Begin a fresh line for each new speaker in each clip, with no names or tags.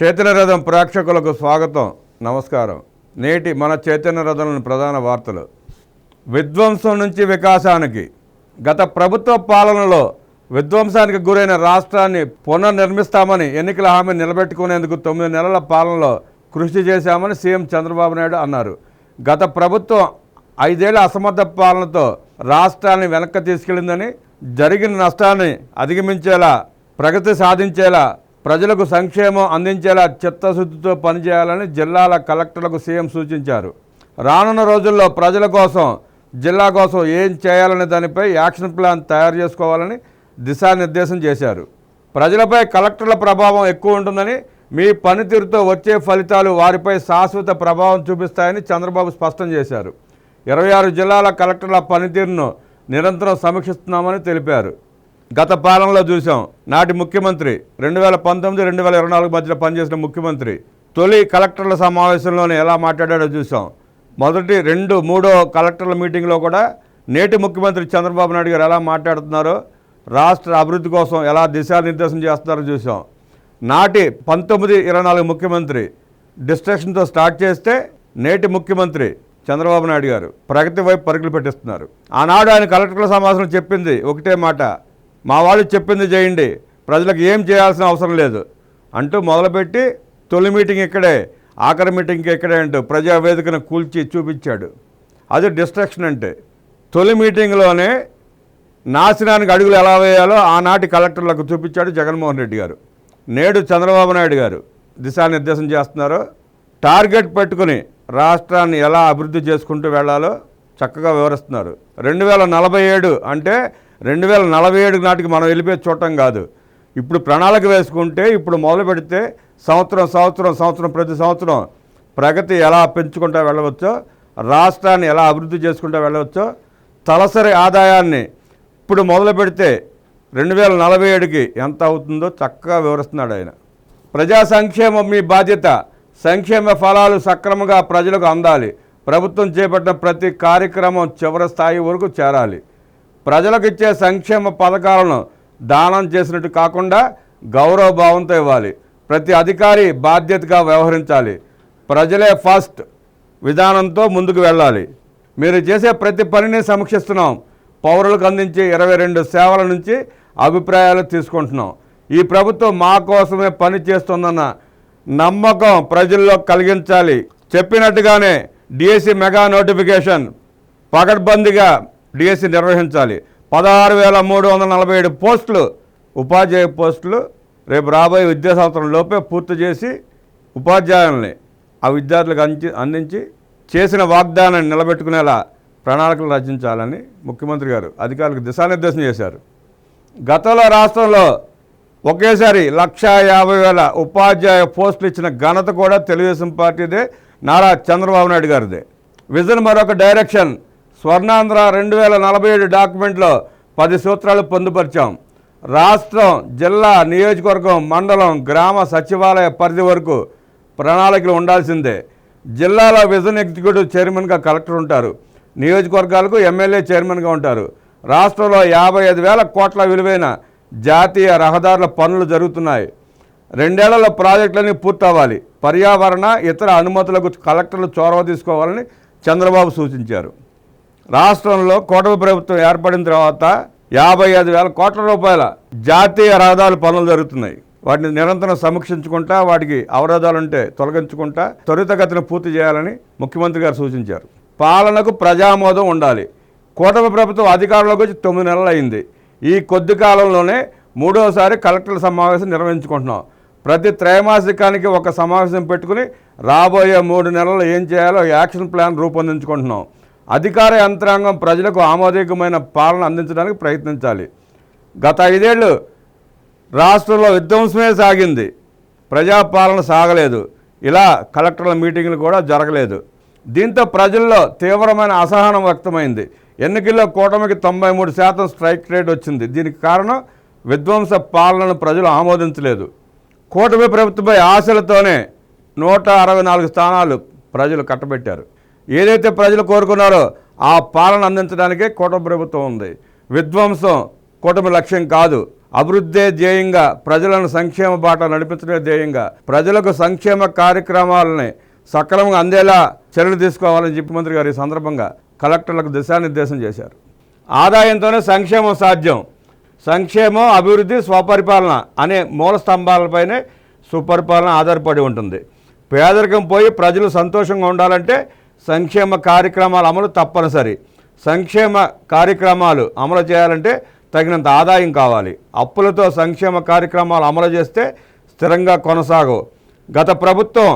చైతన్య రథం ప్రేక్షకులకు స్వాగతం, నమస్కారం. నేటి మన చైతన్య రథంలోని ప్రధాన వార్తలు. విధ్వంసం నుంచి వికాసానికి. గత ప్రభుత్వ పాలనలో విధ్వంసానికి గురైన రాష్ట్రాన్ని పునర్నిర్మిస్తామని ఎన్నికల హామీ నిలబెట్టుకునేందుకు 9 నెలల పాలనలో కృషి చేశామని సీఎం చంద్రబాబు నాయుడు అన్నారు. గత ప్రభుత్వం 5 ఏళ్ల అసమర్థ పాలనతో రాష్ట్రాన్ని వెనక్కి తీసుకెళ్లిందని, జరిగిన నష్టాన్ని అధిగమించేలా, ప్రగతి సాధించేలా, ప్రజలకు సంక్షేమం అందించేలా చిత్తశుద్ధితో పనిచేయాలని జిల్లాల కలెక్టర్లకు సీఎం సూచించారు. రానున్న రోజుల్లో ప్రజల కోసం, జిల్లా కోసం ఏం చేయాలనే దానిపై యాక్షన్ ప్లాన్ తయారు చేసుకోవాలని దిశానిర్దేశం చేశారు. ప్రజలపై కలెక్టర్ల ప్రభావం ఎక్కువ ఉంటుందని, మీ పనితీరుతో వచ్చే ఫలితాలు వారిపై శాశ్వత ప్రభావం చూపిస్తాయని చంద్రబాబు స్పష్టం చేశారు. 26 జిల్లాల కలెక్టర్ల పనితీరును నిరంతరం సమీక్షిస్తున్నామని తెలిపారు. గత పాలనలో చూసాం, నాటి ముఖ్యమంత్రి 2019-2024 మధ్యలో పనిచేసిన ముఖ్యమంత్రి తొలి కలెక్టర్ల సమావేశంలోనే ఎలా మాట్లాడాడో చూసాం. మొదటి 2, 3 కలెక్టర్ల మీటింగ్లో కూడా నేటి ముఖ్యమంత్రి చంద్రబాబు నాయుడు గారు ఎలా మాట్లాడుతున్నారో, రాష్ట్ర అభివృద్ధి కోసం ఎలా దిశానిర్దేశం చేస్తున్నారో చూసాం. నాటి 19-24 ముఖ్యమంత్రి డిస్ట్రక్షన్తో స్టార్ట్ చేస్తే, నేటి ముఖ్యమంత్రి చంద్రబాబు నాయుడు గారు ప్రగతి వైపు పరుగులు పెట్టిస్తున్నారు. ఆనాడు ఆయన కలెక్టర్ల సమావేశంలో చెప్పింది ఒకటే మాట, మా వాళ్ళు చెప్పింది చేయండి, ప్రజలకు ఏం చేయాల్సిన అవసరం లేదు అంటూ మొదలుపెట్టి తొలి మీటింగ్ ఇక్కడే, ఆఖరి మీటింగ్ ఇక్కడే అంటూ ప్రజావేదికను కూల్చి చూపించాడు. అది డిస్ట్రక్షన్ అంటే. తొలి మీటింగ్లోనే నాశనానికి అడుగులు ఎలా వేయాలో ఆనాటి కలెక్టర్లకు చూపించాడు జగన్మోహన్ రెడ్డి గారు. నేడు చంద్రబాబు నాయుడు గారు దిశానిర్దేశం చేస్తున్నారో, టార్గెట్ పెట్టుకుని రాష్ట్రాన్ని ఎలా అభివృద్ధి చేసుకుంటూ వెళ్లాలో చక్కగా వివరిస్తున్నారు. 2047 అంటే 2047 నాటికి మనం వెళ్ళిపోయి చూడటం కాదు. ఇప్పుడు ప్రణాళిక వేసుకుంటే, ఇప్పుడు మొదలు పెడితే సంవత్సరం ప్రతి సంవత్సరం ప్రగతి ఎలా పెంచుకుంటూ వెళ్ళవచ్చో, రాష్ట్రాన్ని ఎలా అభివృద్ధి చేసుకుంటూ వెళ్ళవచ్చో, తలసరి ఆదాయాన్ని ఇప్పుడు మొదలు పెడితే 2047కి ఎంత అవుతుందో చక్కగా వివరిస్తున్నాడు ఆయన. ప్రజా సంక్షేమం మీ బాధ్యత, సంక్షేమ ఫలాలు సక్రమంగా ప్రజలకు అందాలి, ప్రభుత్వం చేపట్టిన ప్రతి కార్యక్రమం చివరి స్థాయి వరకు చేరాలి, ప్రజలకు ఇచ్చే సంక్షేమ పథకాలను దానం చేసినట్టు కాకుండా గౌరవభావంతో ఇవ్వాలి, ప్రతి అధికారి బాధ్యతగా వ్యవహరించాలి, ప్రజలే ఫస్ట్ విధానంతో ముందుకు వెళ్ళాలి, మీరు చేసే ప్రతి పనిని సమీక్షిస్తున్నాం, పౌరులకు అందించే 22 సేవల నుంచి అభిప్రాయాలు తీసుకుంటున్నాం, ఈ ప్రభుత్వం మా కోసమే పని చేస్తుందన్న నమ్మకం ప్రజల్లో కలిగించాలి, చెప్పినట్టుగానే డిఎస్సి మెగా నోటిఫికేషన్ పకడ్బందీగా డిఎస్సి నిర్వహించాలి, 16,347 పోస్టులు ఉపాధ్యాయ పోస్టులు రేపు రాబోయే విద్యా సంవత్సరం లోపే పూర్తి చేసి ఉపాధ్యాయుల్ని ఆ విద్యార్థులకు అందించి చేసిన వాగ్దానాన్ని నిలబెట్టుకునేలా ప్రణాళికలు రచించాలని ముఖ్యమంత్రి గారు అధికారులకు దిశానిర్దేశం చేశారు. గతంలో రాష్ట్రంలో ఒకేసారి 150,000 ఉపాధ్యాయ పోస్టులు ఇచ్చిన ఘనత కూడా తెలుగుదేశం పార్టీదే, నారా చంద్రబాబు నాయుడు గారిదే. విజన్ మరొక డైరెక్షన్, స్వర్ణాంధ్ర 2047 డాక్యుమెంట్లో 10 సూత్రాలు పొందుపరిచాం. రాష్ట్రం, జిల్లా, నియోజకవర్గం, మండలం, గ్రామ సచివాలయ పరిధి వరకు ప్రణాళికలు ఉండాల్సిందే. జిల్లాలో విజన్ ఎగ్జిక్యూటివ్ చైర్మన్గా కలెక్టర్ ఉంటారు, నియోజకవర్గాలకు ఎమ్మెల్యే చైర్మన్గా ఉంటారు. రాష్ట్రంలో 55,000 కోట్ల విలువైన జాతీయ రహదారుల పనులు జరుగుతున్నాయి. 2 ఏళ్లలో ప్రాజెక్టులన్నీ పూర్తవ్వాలి. పర్యావరణ ఇతర అనుమతులకు కలెక్టర్లు చొరవ తీసుకోవాలని చంద్రబాబు సూచించారు. రాష్ట్రంలో కూటమి ప్రభుత్వం ఏర్పడిన తర్వాత 55,000 కోట్ల రూపాయల జాతీయ రహదారుల పనులు జరుగుతున్నాయి. వాటిని నిరంతరం సమీక్షించుకుంటా, వాటికి అవరోధాలుంటే తొలగించుకుంటా త్వరితగతిన పూర్తి చేయాలని ముఖ్యమంత్రి గారు సూచించారు. పాలనకు ప్రజామోదం ఉండాలి. కూటమి ప్రభుత్వం అధికారంలోకి వచ్చి 9 నెలలు అయింది. ఈ కొద్ది కాలంలోనే 3వసారి కలెక్టర్ల సమావేశం నిర్వహించుకుంటున్నాం. ప్రతి త్రైమాసికానికి ఒక సమావేశం పెట్టుకుని రాబోయే 3 నెలలు ఏం చేయాలో యాక్షన్ ప్లాన్ రూపొందించుకుంటున్నాం. అధికార యంత్రాంగం ప్రజలకు ఆమోదయోగ్యమైన పాలన అందించడానికి ప్రయత్నించాలి. గత 5 ఏళ్ళు రాష్ట్రంలో విధ్వంసమే సాగింది, ప్రజాపాలన సాగలేదు. ఇలా కలెక్టర్ల మీటింగులు కూడా జరగలేదు. దీంతో ప్రజల్లో తీవ్రమైన అసహనం వ్యక్తమైంది. ఎన్నికల్లో కూటమికి 93% స్ట్రైక్ రేట్ వచ్చింది. దీనికి కారణం విధ్వంస పాలనను ప్రజలు ఆమోదించలేదు. కూటమి ప్రభుత్వంపై ఆశలతోనే 164 స్థానాలు ప్రజలు కట్టబెట్టారు. ఏదైతే ప్రజలు కోరుకున్నారో ఆ పాలన అందించడానికే కూటమి ప్రభుత్వం ఉంది. విధ్వంసం కూటమి లక్ష్యం కాదు. అభివృద్ధే ధ్యేయంగా, ప్రజలను సంక్షేమ బాట నడిపించడమే ధ్యేయంగా, ప్రజలకు సంక్షేమ కార్యక్రమాలని సక్రమంగా అందేలా చర్యలు తీసుకోవాలని చెప్పి మంత్రి గారు ఈ సందర్భంగా కలెక్టర్లకు దిశానిర్దేశం చేశారు. ఆదాయంతోనే సంక్షేమం సాధ్యం. సంక్షేమం, అభివృద్ధి, స్వపరిపాలన అనే మూల స్తంభాలపైనే సుపరిపాలన ఆధారపడి ఉంటుంది. పేదరికం పోయి ప్రజలు సంతోషంగా ఉండాలంటే సంక్షేమ కార్యక్రమాల అమలు తప్పనిసరి. సంక్షేమ కార్యక్రమాలు అమలు చేయాలంటే తగినంత ఆదాయం కావాలి. అప్పులతో సంక్షేమ కార్యక్రమాలు అమలు చేస్తే స్థిరంగా కొనసాగవు. గత ప్రభుత్వం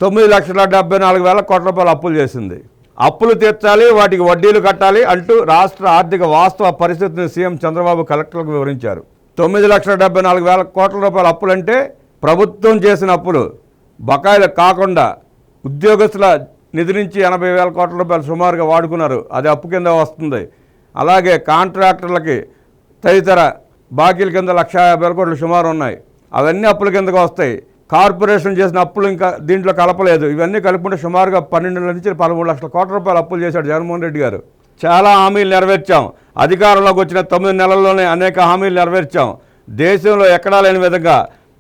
9,74,000 కోట్ల రూపాయలు అప్పులు చేసింది. అప్పులు తీర్చాలి, వాటికి వడ్డీలు కట్టాలి అంటూ రాష్ట్ర ఆర్థిక వాస్తవ పరిస్థితిని సీఎం చంద్రబాబు కలెక్టర్లకు వివరించారు. 9,74,000 కోట్ల రూపాయల అప్పులంటే ప్రభుత్వం చేసిన అప్పులు, బకాయిలు కాకుండా ఉద్యోగస్తుల నిధి నుంచి 80,000 కోట్ల రూపాయలు సుమారుగా వాడుకున్నారు. అది అప్పు కింద వస్తుంది. అలాగే కాంట్రాక్టర్లకి తదితర బాకీల కింద 1,50,000 కోట్లు సుమారు ఉన్నాయి. అవన్నీ అప్పుల కిందకు వస్తాయి. కార్పొరేషన్ చేసిన అప్పులు ఇంకా దీంట్లో కలపలేదు. ఇవన్నీ కలుపుకుంటే సుమారుగా 12 నుంచి 13 లక్షల కోట్ల రూపాయలు అప్పులు చేశాడు జగన్మోహన్ రెడ్డి గారు. చాలా హామీలు నెరవేర్చాం. అధికారంలోకి వచ్చిన 9 నెలల్లోనే అనేక హామీలు నెరవేర్చాం. దేశంలో ఎక్కడా లేని విధంగా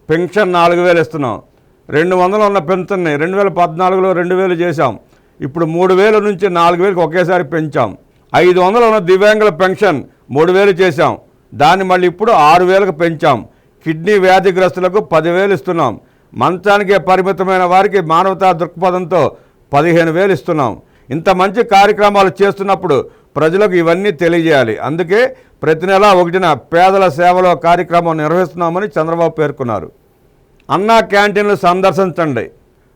పెన్షన్ 4,000 ఇస్తున్నాం. 200 ఉన్న పెన్షన్ని 2014లో 2,000 చేశాం. ఇప్పుడు 3,000 నుంచి 4,000కి ఒకేసారి పెంచాం. 500 ఉన్న దివ్యాంగుల పెన్షన్ 3,000 చేశాం. దాన్ని మళ్ళీ ఇప్పుడు 6,000కి పెంచాం. కిడ్నీ వ్యాధిగ్రస్తులకు 10,000 ఇస్తున్నాం. మంచానికే పరిమితమైన వారికి మానవతా దృక్పథంతో 15,000 ఇస్తున్నాం. ఇంత మంచి కార్యక్రమాలు చేస్తున్నప్పుడు ప్రజలకు ఇవన్నీ తెలియజేయాలి. అందుకే ప్రతి నెల 1న పేదల సేవలో కార్యక్రమం నిర్వహిస్తున్నామని చంద్రబాబు పేర్కొన్నారు. అన్నా క్యాంటీన్లు సందర్శించండి.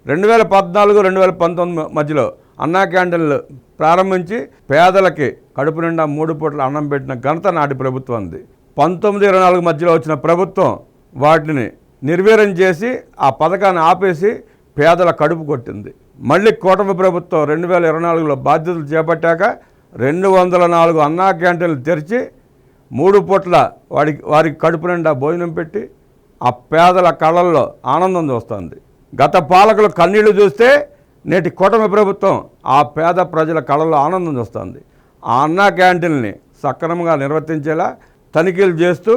2014-2019 మధ్యలో అన్నా క్యాంటీన్లు ప్రారంభించి పేదలకి కడుపు నిండా 3 పూట్ల అన్నం పెట్టిన ఘనత నాటి ప్రభుత్వంది. 19-24 మధ్యలో వచ్చిన ప్రభుత్వం వాటిని నిర్వీర్యం చేసి ఆ పథకాన్ని ఆపేసి పేదల కడుపు కొట్టింది. మళ్ళీ కూటమి ప్రభుత్వం 2024లో బాధ్యతలు చేపట్టాక 204 అన్నా క్యాంటీన్లు తెరిచి 3 పూట్ల వారికి కడుపు నిండా భోజనం పెట్టి ఆ పేదల కళ్ళల్లో ఆనందం చూస్తుంది. గత పాలకులు కన్నీళ్లు చూస్తే నేటి కూటమి ప్రభుత్వం ఆ పేద ప్రజల కళ్ళల్లో ఆనందం చూస్తుంది. ఆ అన్నా క్యాంటీన్ని సక్రమంగా నిర్వర్తించేలా తనిఖీలు చేస్తూ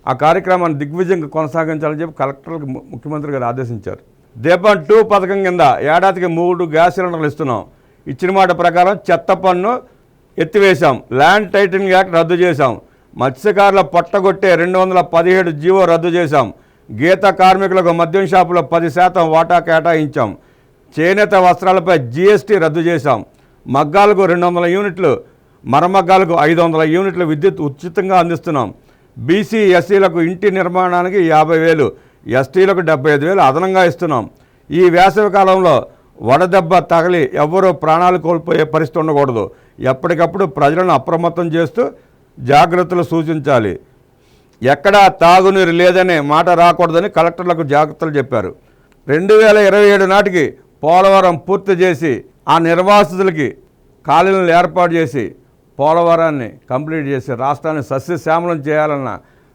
ఆ కార్యక్రమాన్ని దిగ్విజయంగా కొనసాగించాలని చెప్పి కలెక్టర్లకు ముఖ్యమంత్రి గారు ఆదేశించారు. దీపం 2 పథకం కింద ఏడాదికి 3 గ్యాస్ సిలిండర్లు ఇస్తున్నాం. ఇచ్చిన మాట ప్రకారం చెత్త పన్ను ఎత్తివేశాం. ల్యాండ్ టైటిలింగ్ యాక్ట్ రద్దు చేశాం. మత్స్యకారుల పొట్టగొట్టే 217 జీవో రద్దు చేశాం. గీత కార్మికులకు మద్యం షాపులో 10% వాటా కేటాయించాం. చేనేత వస్త్రాలపై జీఎస్టీ రద్దు చేశాం. మగ్గాలకు 200 యూనిట్లు, మరమగ్గాలకు 500 యూనిట్లు విద్యుత్ ఉచితంగా అందిస్తున్నాం. బీసీ ఎస్సీలకు ఇంటి నిర్మాణానికి 50,000, ఎస్టీలకు 75,000 అదనంగా ఇస్తున్నాం. ఈ వేసవి కాలంలో వడదెబ్బ తగిలి ఎవ్వరూ ప్రాణాలు కోల్పోయే పరిస్థితి ఉండకూడదు. ఎప్పటికప్పుడు ప్రజలను అప్రమత్తం చేస్తూ జాగ్రత్తలు సూచించాలి. ఎక్కడా తాగునీరు లేదనే మాట రాకూడదని కలెక్టర్లకు జాగ్రత్తలు చెప్పారు. 2027 నాటికి పోలవరం పూర్తి చేసి ఆ నిర్వాసితులకి కాలనీలు ఏర్పాటు చేసి పోలవరాన్ని కంప్లీట్ చేసి రాష్ట్రాన్ని సస్యశ్యామలం చేయాలన్న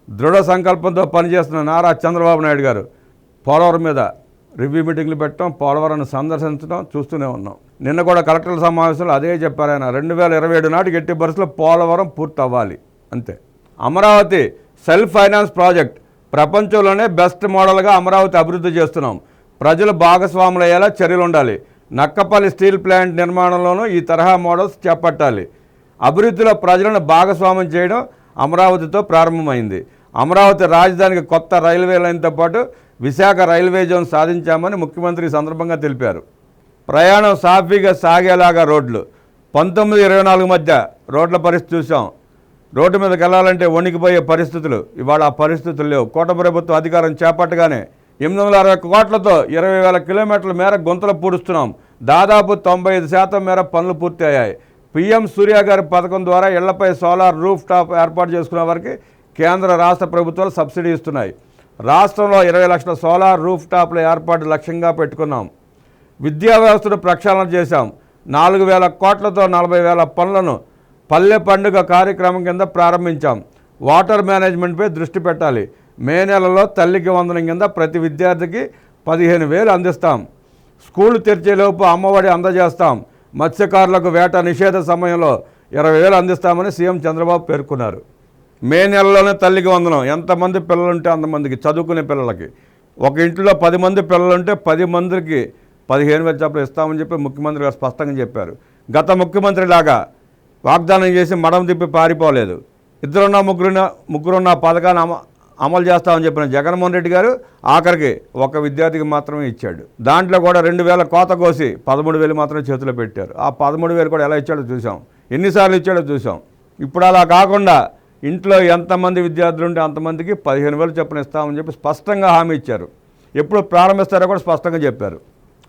దృఢ సంకల్పంతో పనిచేస్తున్న నారా చంద్రబాబు నాయుడు గారు పోలవరం మీద రివ్యూ మీటింగ్లు పెట్టడం, పోలవరాన్ని సందర్శించడం చూస్తూనే ఉన్నాం. నిన్న కూడా కలెక్టర్ల సమావేశంలో అదే చెప్పారు ఆయన. 2027 నాటికి ఎట్టి పరిస్థితుల్లో పోలవరం పూర్తి అవ్వాలి అంతే. అమరావతి సెల్ఫ్ ఫైనాన్స్ ప్రాజెక్ట్ ప్రపంచంలోనే బెస్ట్ మోడల్గా అమరావతి అభివృద్ధి చేస్తున్నాం. ప్రజలు భాగస్వాములు అయ్యేలా చర్యలు ఉండాలి. నక్కపల్లి స్టీల్ ప్లాంట్ నిర్మాణంలోనూ ఈ తరహా మోడల్స్ చేపట్టాలి. అభివృద్ధిలో ప్రజలను భాగస్వామ్యం చేయడం అమరావతితో ప్రారంభమైంది. అమరావతి రాజధానికి కొత్త రైల్వే లైన్తో పాటు విశాఖ రైల్వే జోన్ సాధించామని ముఖ్యమంత్రి ఈ సందర్భంగా తెలిపారు. ప్రయాణం సాఫీగా సాగేలాగా రోడ్లు 19-24 మధ్య రోడ్ల పరిస్థితి చూసాం. రోడ్డు మీదకి వెళ్ళాలంటే వణికిపోయే పరిస్థితులు. ఇవాళ ఆ పరిస్థితులు లేవు. కూటమి ప్రభుత్వం అధికారం చేపట్టగానే 860 కోట్లతో 20,000 కిలోమీటర్ల మేర గుంతలు పూడుస్తున్నాం. దాదాపు 95% మేర పనులు పూర్తి అయ్యాయి. పీఎం సూర్య గారి పథకం ద్వారా ఇళ్లపై సోలార్ రూఫ్ టాప్ ఏర్పాటు చేసుకునే వారికి కేంద్ర రాష్ట్ర ప్రభుత్వాలు సబ్సిడీ ఇస్తున్నాయి. రాష్ట్రంలో 20 లక్షల సోలార్ రూఫ్ టాప్ల ఏర్పాటు లక్ష్యంగా పెట్టుకున్నాం. విద్యా వ్యవస్థను ప్రక్షాళన చేశాం. 4,000 కోట్లతో 40,000 పనులను పల్లె పండుగ కార్యక్రమం కింద ప్రారంభించాం. వాటర్ మేనేజ్మెంట్పై దృష్టి పెట్టాలి. మే నెలలో తల్లికి వందనం కింద ప్రతి విద్యార్థికి 15,000 అందిస్తాం. స్కూలు తెరిచేలోపు అమ్మఒడి అందజేస్తాం. మత్స్యకారులకు వేట నిషేధ సమయంలో 20,000 అందిస్తామని సీఎం చంద్రబాబు పేర్కొన్నారు. మే నెలలోనే తల్లికి వందనం, ఎంతమంది పిల్లలుంటే అంతమందికి, చదువుకునే పిల్లలకి. ఒక ఇంట్లో 10 మంది పిల్లలుంటే 10 మందికి 15,000 చొప్పున ఇస్తామని చెప్పి ముఖ్యమంత్రి గారు స్పష్టంగా చెప్పారు. గత ముఖ్యమంత్రిలాగా వాగ్దానం చేసి మడం తిప్పి పారిపోలేదు. ఇద్దరున్న ముగ్గురున్న పథకాన్ని అమలు చేస్తామని చెప్పిన జగన్మోహన్ రెడ్డి గారు ఆఖరికి ఒక విద్యార్థికి మాత్రమే ఇచ్చాడు. దాంట్లో కూడా 2,000 కోత కోసి 13,000 మాత్రమే చేతిలో పెట్టారు. ఆ 13,000 కూడా ఎలా ఇచ్చాడో చూసాం, ఎన్నిసార్లు ఇచ్చాడో చూసాం. ఇప్పుడు అలా కాకుండా ఇంట్లో ఎంతమంది విద్యార్థులు ఉంటే అంతమందికి 15,000 చొప్పున ఇస్తామని చెప్పి స్పష్టంగా హామీ ఇచ్చారు. ఎప్పుడు ప్రారంభిస్తారో కూడా స్పష్టంగా చెప్పారు.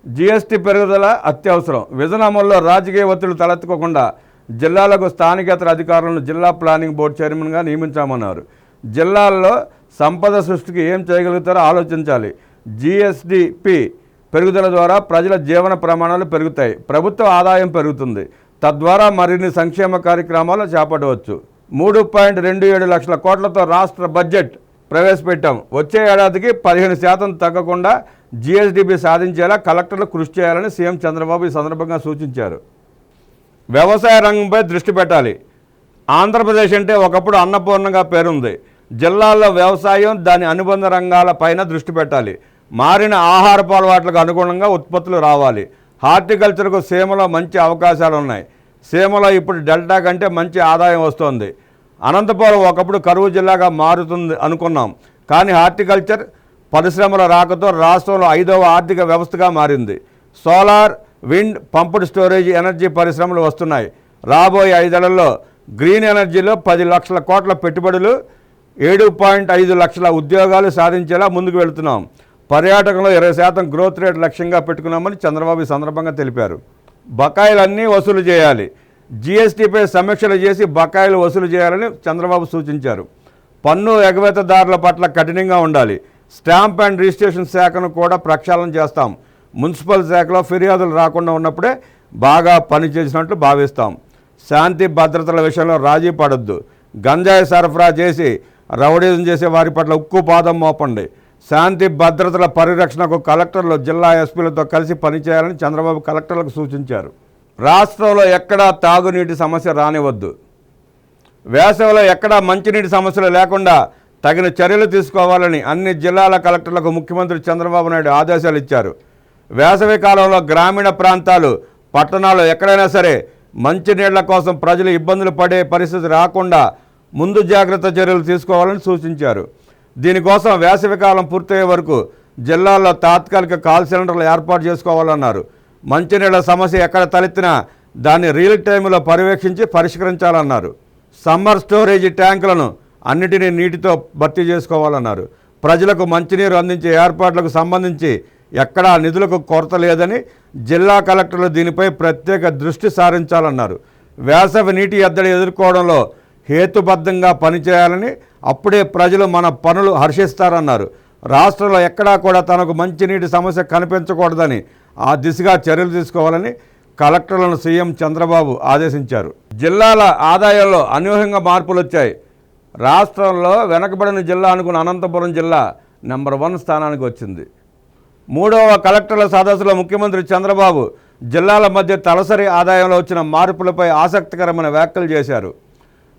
జీఎస్టీ పెరుగుదల అత్యవసరం. విజన్ అమల్లో రాజకీయ ఒత్తిళ్లు తలెత్తుకోకుండా జిల్లాలకు స్థానికేతర అధికారులను జిల్లా ప్లానింగ్ బోర్డు చైర్మన్గా నియమించామన్నారు. జిల్లాల్లో సంపద సృష్టికి ఏం చేయగలుగుతారో ఆలోచించాలి. జీఎస్డిపి పెరుగుదల ద్వారా ప్రజల జీవన ప్రమాణాలు పెరుగుతాయి, ప్రభుత్వ ఆదాయం పెరుగుతుంది, తద్వారా మరిన్ని సంక్షేమ కార్యక్రమాలు చేపట్టవచ్చు. 3.27 లక్షల కోట్లతో రాష్ట్ర బడ్జెట్ ప్రవేశపెట్టాం. వచ్చే ఏడాదికి 15% తగ్గకుండా జీఎస్డిపి సాధించేలా కలెక్టర్లు కృషి చేయాలని సీఎం చంద్రబాబు ఈ సందర్భంగా సూచించారు. వ్యవసాయ రంగంపై దృష్టి పెట్టాలి. ఆంధ్రప్రదేశ్ అంటే ఒకప్పుడు అన్నపూర్ణగా పేరుంది. జిల్లాల్లో వ్యవసాయం, దాని అనుబంధ రంగాల పైన దృష్టి పెట్టాలి. మారిన ఆహారపు అలవాట్లకు అనుగుణంగా ఉత్పత్తులు రావాలి. హార్టికల్చర్కు సీమలో మంచి అవకాశాలు ఉన్నాయి. సీమలో ఇప్పుడు డెల్టా కంటే మంచి ఆదాయం వస్తోంది. అనంతపురం ఒకప్పుడు కరువు జిల్లాగా మారుతుంది అనుకున్నాం, కానీ హార్టికల్చర్ పరిశ్రమల రాకతో రాష్ట్రంలో 5వ ఆర్థిక వ్యవస్థగా మారింది. Solar, wind, pumped storage energy పరిశ్రమలు వస్తున్నాయి. రాబోయే 5 ఏళ్లలో గ్రీన్ ఎనర్జీలో 10 లక్షల కోట్ల పెట్టుబడులు, 7.5 లక్షల ఉద్యోగాలు సాధించేలా ముందుకు వెళుతున్నాం. పర్యాటకంలో 20% గ్రోత్ రేట్ లక్ష్యంగా పెట్టుకున్నామని చంద్రబాబు ఈ సందర్భంగా తెలిపారు. బకాయిలన్నీ వసూలు చేయాలి. జీఎస్టీపై సమీక్షలు చేసి బకాయిలు వసూలు చేయాలని చంద్రబాబు సూచించారు. పన్ను ఎగవేతదారుల పట్ల కఠినంగా ఉండాలి. స్టాంప్ అండ్ రిజిస్ట్రేషన్ శాఖను కూడా ప్రక్షాళన చేస్తాం. మున్సిపల్ శాఖలో ఫిర్యాదులు రాకుండా ఉన్నప్పుడే బాగా పనిచేసినట్లు భావిస్తాం. శాంతి భద్రతల విషయంలో రాజీ పడొద్దు. గంజాయి సరఫరా చేసి రౌడీజం చేసే వారి పట్ల ఉక్కు పాదం మోపండి. శాంతి భద్రతల పరిరక్షణకు కలెక్టర్లు జిల్లా ఎస్పీలతో కలిసి పనిచేయాలని చంద్రబాబు కలెక్టర్లకు సూచించారు. రాష్ట్రంలో ఎక్కడా తాగునీటి సమస్య రానివద్దు. వేసవిలో ఎక్కడా మంచినీటి సమస్యలు లేకుండా తగిన చర్యలు తీసుకోవాలని అన్ని జిల్లాల కలెక్టర్లకు ముఖ్యమంత్రి చంద్రబాబు నాయుడు ఆదేశాలు ఇచ్చారు. వేసవి కాలంలో గ్రామీణ ప్రాంతాలు, పట్టణాలు ఎక్కడైనా సరే మంచినీళ్ల కోసం ప్రజలు ఇబ్బందులు పడే పరిస్థితి రాకుండా ముందు జాగ్రత్త చర్యలు తీసుకోవాలని సూచించారు. దీనికోసం వేసవికాలం పూర్తయ్యే వరకు జిల్లాల్లో తాత్కాలిక కాల్ సిలిండర్లు ఏర్పాటు చేసుకోవాలన్నారు. మంచినీళ్ల సమస్య ఎక్కడ తలెత్తినా దాన్ని రియల్ టైంలో పర్యవేక్షించి పరిష్కరించాలన్నారు. సమ్మర్ స్టోరేజీ ట్యాంకులను అన్నిటినీ నీటితో భర్తీ చేసుకోవాలన్నారు. ప్రజలకు మంచినీరు అందించే ఏర్పాట్లకు సంబంధించి ఎక్కడా నిధులకు కొరత లేదని జిల్లా కలెక్టర్లు దీనిపై ప్రత్యేక దృష్టి సారించాలన్నారు. వేసవి నీటి ఎద్దడి ఎదుర్కోవడంలో హేతుబద్ధంగా పనిచేయాలని, అప్పుడే ప్రజలు మన పనులు హర్షిస్తారన్నారు. రాష్ట్రంలో ఎక్కడా కూడా తనకు మంచినీటి సమస్య కనిపించకూడదని ఆ దిశగా చర్యలు తీసుకోవాలని కలెక్టర్లను సీఎం చంద్రబాబు ఆదేశించారు. జిల్లాల ఆదాయంలో అనూహ్యంగా మార్పులు వచ్చాయి. రాష్ట్రంలో వెనకబడిన జిల్లా అనుకున్న అనంతపురం జిల్లా నెంబర్ 1 స్థానానికి వచ్చింది. 3వ కలెక్టర్ల సదస్సులో ముఖ్యమంత్రి చంద్రబాబు జిల్లాల మధ్య తలసరి ఆదాయంలో వచ్చిన మార్పులపై ఆసక్తికరమైన వ్యాఖ్యలు చేశారు.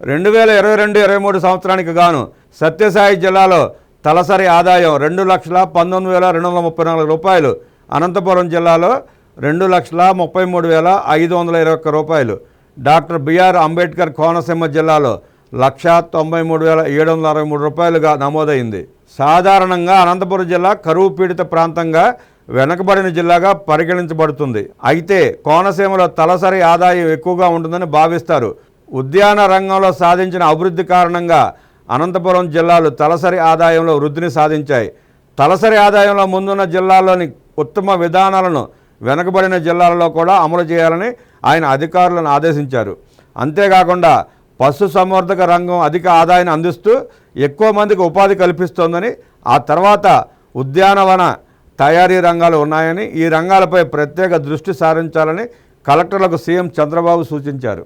2022-23 సంవత్సరానికి గాను సత్యసాయి జిల్లాలో తలసరి ఆదాయం 2,19,234 రూపాయలు, అనంతపురం జిల్లాలో 2,33,521 రూపాయలు, డాక్టర్ బిఆర్ అంబేద్కర్ కోనసీమ జిల్లాలో 1,93,763 రూపాయలుగా నమోదైంది. సాధారణంగా అనంతపురం జిల్లా కరువు పీడిత ప్రాంతంగా వెనకబడిన జిల్లాగా పరిగణించబడుతుంది. అయితే కోనసీమలో తలసరి ఆదాయం ఎక్కువగా ఉంటుందని భావిస్తారు. ఉద్యాన రంగంలో సాధించిన అభివృద్ధి కారణంగా అనంతపురం జిల్లాలు తలసరి ఆదాయంలో వృద్ధిని సాధించాయి. తలసరి ఆదాయంలో ముందున్న జిల్లాల్లోని ఉత్తమ విధానాలను వెనకబడిన జిల్లాలలో కూడా అమలు చేయాలని ఆయన అధికారులను ఆదేశించారు. అంతేకాకుండా పశుసంవర్ధక రంగం అధిక ఆదాయాన్ని అందిస్తూ ఎక్కువ మందికి ఉపాధి కల్పిస్తోందని, ఆ తర్వాత ఉద్యానవన తయారీ రంగాలు ఉన్నాయని, ఈ రంగాలపై ప్రత్యేక దృష్టి సారించాలని కలెక్టర్లకు సీఎం చంద్రబాబు సూచించారు.